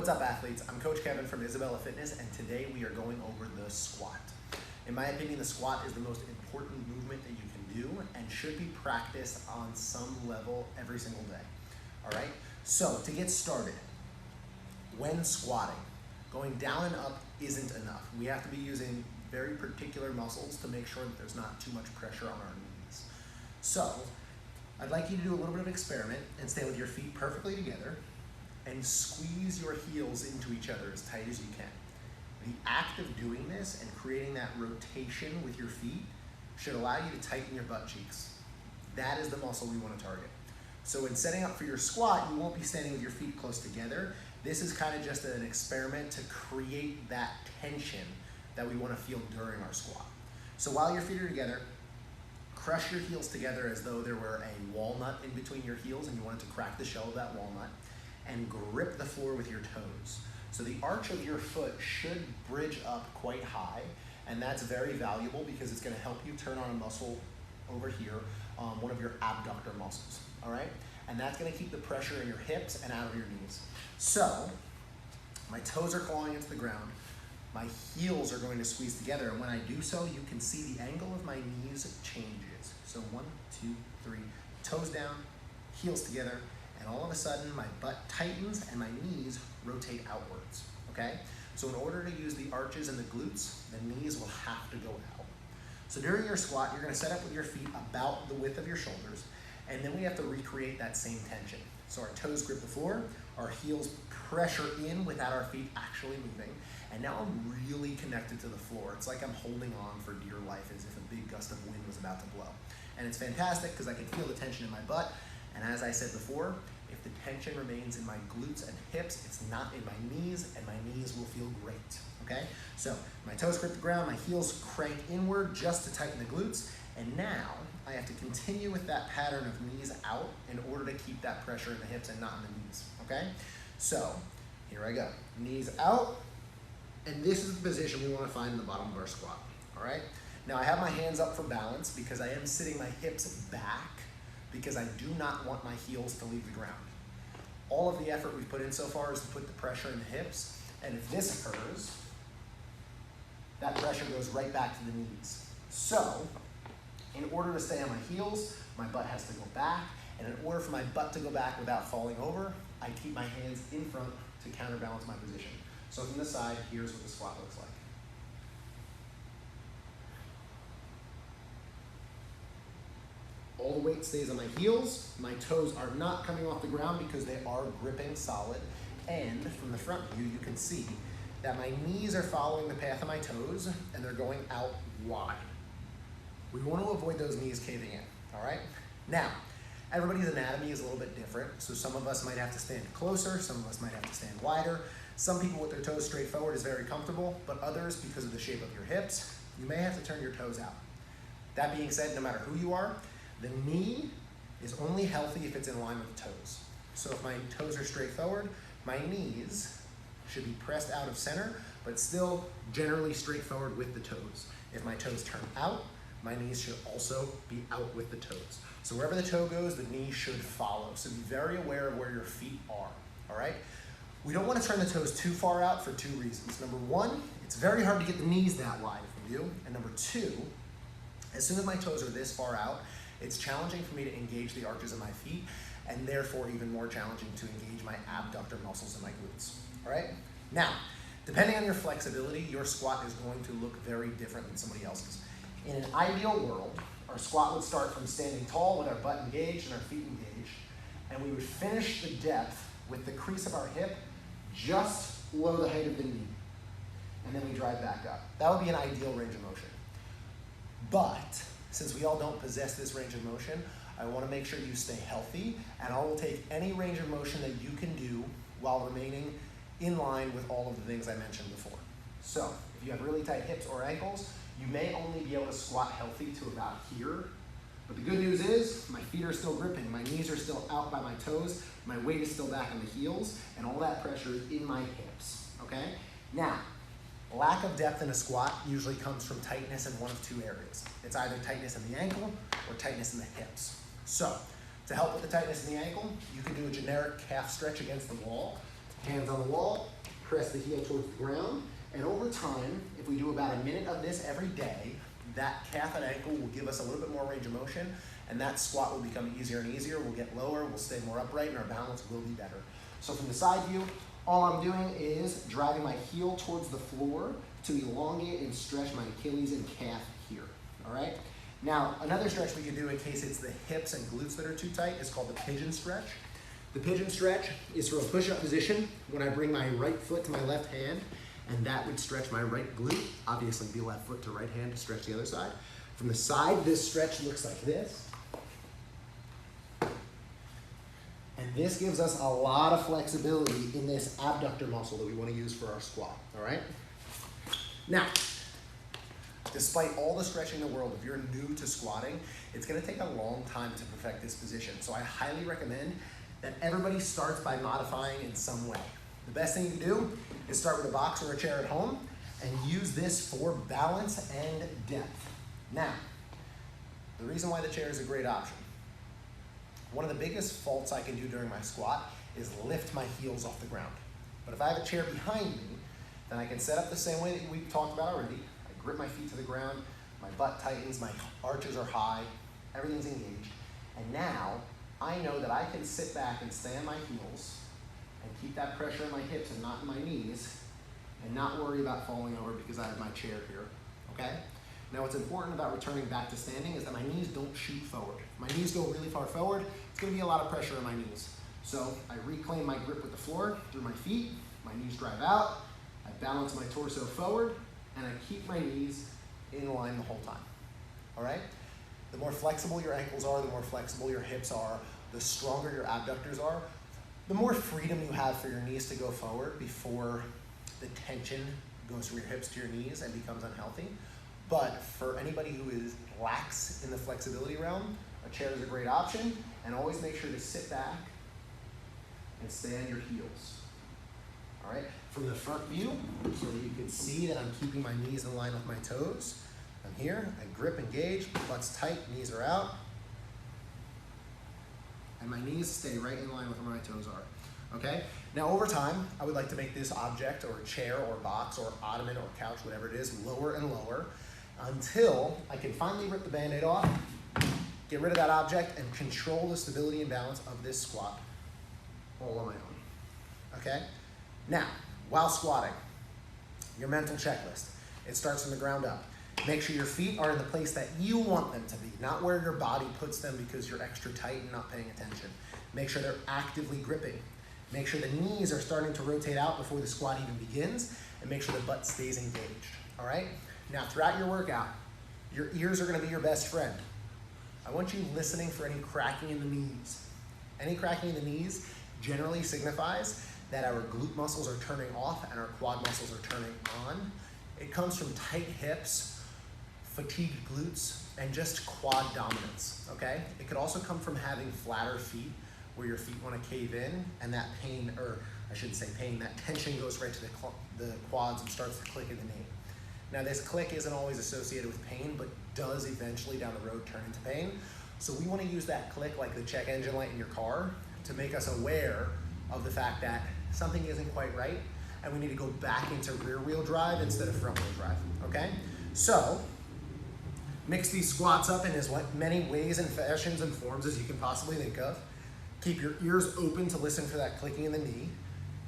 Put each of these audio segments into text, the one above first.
What's up, athletes? I'm Coach Kevin from Isabella Fitness, and today we are going over the squat. In my opinion, the squat is the most important movement that you can do and should be practiced on some level every single day. All right? So, to get started, when squatting, going down and up isn't enough. We have to be using very particular muscles to make sure that there's not too much pressure on our knees. So, I'd like you to do a little bit of experiment and stand with your feet perfectly together and squeeze your heels into each other as tight as you can. The act of doing this and creating that rotation with your feet should allow you to tighten your butt cheeks. That is the muscle we want to target. So in setting up for your squat, you won't be standing with your feet close together. This is kind of just an experiment to create that tension that we want to feel during our squat. So while your feet are together, crush your heels together as though there were a walnut in between your heels and you wanted to crack the shell of that walnut, and grip the floor with your toes. So the arch of your foot should bridge up quite high, and that's very valuable because it's going to help you turn on a muscle over here, one of your abductor muscles, all right? And that's going to keep the pressure in your hips and out of your knees. So my toes are clawing into the ground, my heels are going to squeeze together, and when I do so, you can see the angle of my knees changes. So 1, 2, 3, toes down, heels together, and all of a sudden my butt tightens and my knees rotate outwards, okay? So in order to use the arches and the glutes, the knees will have to go out. So during your squat, you're gonna set up with your feet about the width of your shoulders, and then we have to recreate that same tension. So our toes grip the floor, our heels pressure in without our feet actually moving, and now I'm really connected to the floor. It's like I'm holding on for dear life as if a big gust of wind was about to blow. And it's fantastic because I can feel the tension in my butt. And as I said before, if the tension remains in my glutes and hips, it's not in my knees, and my knees will feel great, okay? So my toes grip the ground, my heels crank inward just to tighten the glutes, and now I have to continue with that pattern of knees out in order to keep that pressure in the hips and not in the knees, okay? So here I go, knees out, and this is the position we want to find in the bottom of our squat, all right? Now I have my hands up for balance because I am sitting my hips back because I do not want my heels to leave the ground. All of the effort we've put in so far is to put the pressure in the hips, and if this occurs, that pressure goes right back to the knees. So, in order to stay on my heels, my butt has to go back, and in order for my butt to go back without falling over, I keep my hands in front to counterbalance my position. So from the side, here's what the squat looks like. All the weight stays on my heels. My toes are not coming off the ground because they are gripping solid. And from the front view, you can see that my knees are following the path of my toes and they're going out wide. We want to avoid those knees caving in, all right? Now, everybody's anatomy is a little bit different. So some of us might have to stand closer, some of us might have to stand wider. Some people with their toes straight forward is very comfortable, but others, because of the shape of your hips, you may have to turn your toes out. That being said, no matter who you are, the knee is only healthy if it's in line with the toes. So if my toes are straight forward, my knees should be pressed out of center, but still generally straight forward with the toes. If my toes turn out, my knees should also be out with the toes. So wherever the toe goes, the knee should follow. So be very aware of where your feet are, all right? We don't want to turn the toes too far out for two reasons. Number one, it's very hard to get the knees that wide from you. And number two, as soon as my toes are this far out, it's challenging for me to engage the arches of my feet, and therefore even more challenging to engage my abductor muscles in my glutes, all right? Now, depending on your flexibility, your squat is going to look very different than somebody else's. In an ideal world, our squat would start from standing tall with our butt engaged and our feet engaged, and we would finish the depth with the crease of our hip just below the height of the knee, and then we drive back up. That would be an ideal range of motion. But since we all don't possess this range of motion, I want to make sure you stay healthy, and I will take any range of motion that you can do while remaining in line with all of the things I mentioned before. So, if you have really tight hips or ankles, you may only be able to squat healthy to about here, but the good news is my feet are still gripping, my knees are still out by my toes, my weight is still back on the heels, and all that pressure is in my hips, okay? Now, lack of depth in a squat usually comes from tightness in one of two areas. It's either tightness in the ankle or tightness in the hips. So, to help with the tightness in the ankle, you can do a generic calf stretch against the wall, Hands on the wall, press the heel towards the ground, and over time, if we do about a minute of this every day, that calf and ankle will give us a little bit more range of motion, and that squat will become easier and easier. We'll get lower, we'll stay more upright, and our balance will be better. So from the side view, all I'm doing is driving my heel towards the floor to elongate and stretch my Achilles and calf here, all right? Now, another stretch we can do in case it's the hips and glutes that are too tight is called the pigeon stretch. The pigeon stretch is from a push-up position when I bring my right foot to my left hand, and that would stretch my right glute. Obviously, be left foot to right hand to stretch the other side. From the side, this stretch looks like this. And this gives us a lot of flexibility in this abductor muscle that we want to use for our squat, all right? Now, despite all the stretching in the world, if you're new to squatting, it's going to take a long time to perfect this position. So I highly recommend that everybody starts by modifying in some way. The best thing you can do is start with a box or a chair at home and use this for balance and depth. Now, the reason why the chair is a great option. One of the biggest faults I can do during my squat is lift my heels off the ground. But if I have a chair behind me, then I can set up the same way that we've talked about already. I grip my feet to the ground, my butt tightens, my arches are high, everything's engaged. And now, I know that I can sit back and stay on my heels and keep that pressure in my hips and not in my knees and not worry about falling over because I have my chair here, okay? Now what's important about returning back to standing is that my knees don't shoot forward. If my knees go really far forward, it's gonna be a lot of pressure on my knees. So I reclaim my grip with the floor through my feet, my knees drive out, I balance my torso forward, and I keep my knees in line the whole time, all right? The more flexible your ankles are, the more flexible your hips are, the stronger your abductors are, the more freedom you have for your knees to go forward before the tension goes from your hips to your knees and becomes unhealthy. But for anybody who is lax in the flexibility realm, a chair is a great option, and always make sure to sit back and stay on your heels. All right, from the front view, so that you can see that I'm keeping my knees in line with my toes. I'm here, I grip, engage, butt's tight, knees are out. And my knees stay right in line with where my toes are, okay? Now over time, I would like to make this object or chair or box or ottoman or couch, whatever it is, lower and lower until I can finally rip the Band-Aid off, get rid of that object, and control the stability and balance of this squat all on my own, okay? Now, while squatting, your mental checklist. It starts from the ground up. Make sure your feet are in the place that you want them to be, not where your body puts them because you're extra tight and not paying attention. Make sure they're actively gripping. Make sure the knees are starting to rotate out before the squat even begins, and make sure the butt stays engaged, all right? Now, throughout your workout, your ears are gonna be your best friend. I want you listening for any cracking in the knees. Any cracking in the knees generally signifies that our glute muscles are turning off and our quad muscles are turning on. It comes from tight hips, fatigued glutes, and just quad dominance, okay? It could also come from having flatter feet where your feet want to cave in and that pain, or I shouldn't say pain, that tension goes right to the quads and starts to click in the knee. Now this click isn't always associated with pain, but does eventually down the road turn into pain. So we want to use that click like the check engine light in your car to make us aware of the fact that something isn't quite right and we need to go back into rear wheel drive instead of front wheel drive, okay? So, mix these squats up in as many ways and fashions and forms as you can possibly think of. Keep your ears open to listen for that clicking in the knee.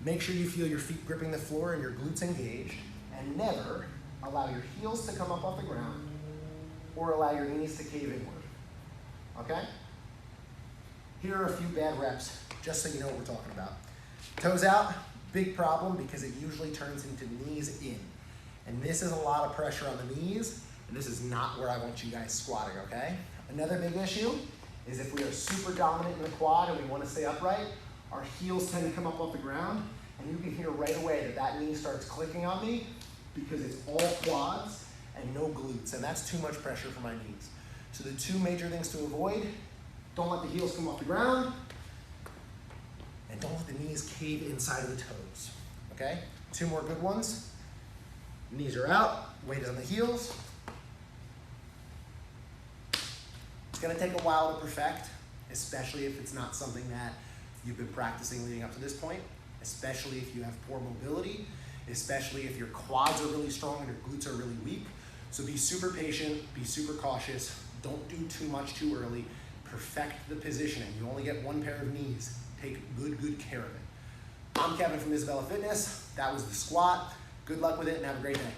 Make sure you feel your feet gripping the floor and your glutes engaged, and never allow your heels to come up off the ground or allow your knees to cave inward, okay? Here are a few bad reps, just so you know what we're talking about. Toes out, big problem because it usually turns into knees in. And this is a lot of pressure on the knees, and this is not where I want you guys squatting, okay? Another big issue is if we are super dominant in the quad and we want to stay upright, our heels tend to come up off the ground, and you can hear right away that that knee starts clicking on me because it's all quads and no glutes, and that's too much pressure for my knees. So the two major things to avoid: don't let the heels come off the ground, and don't let the knees cave inside of the toes, okay? Two more good ones. Knees are out, weight is on the heels. It's gonna take a while to perfect, especially if it's not something that you've been practicing leading up to this point. especially if you have poor mobility, especially if your quads are really strong and your glutes are really weak. So be super patient, be super cautious, don't do too much too early, perfect the positioning. You only get one pair of knees. Take good care of it. I'm Kevin from Isabella Fitness. That was the squat. Good luck with it and have a great day.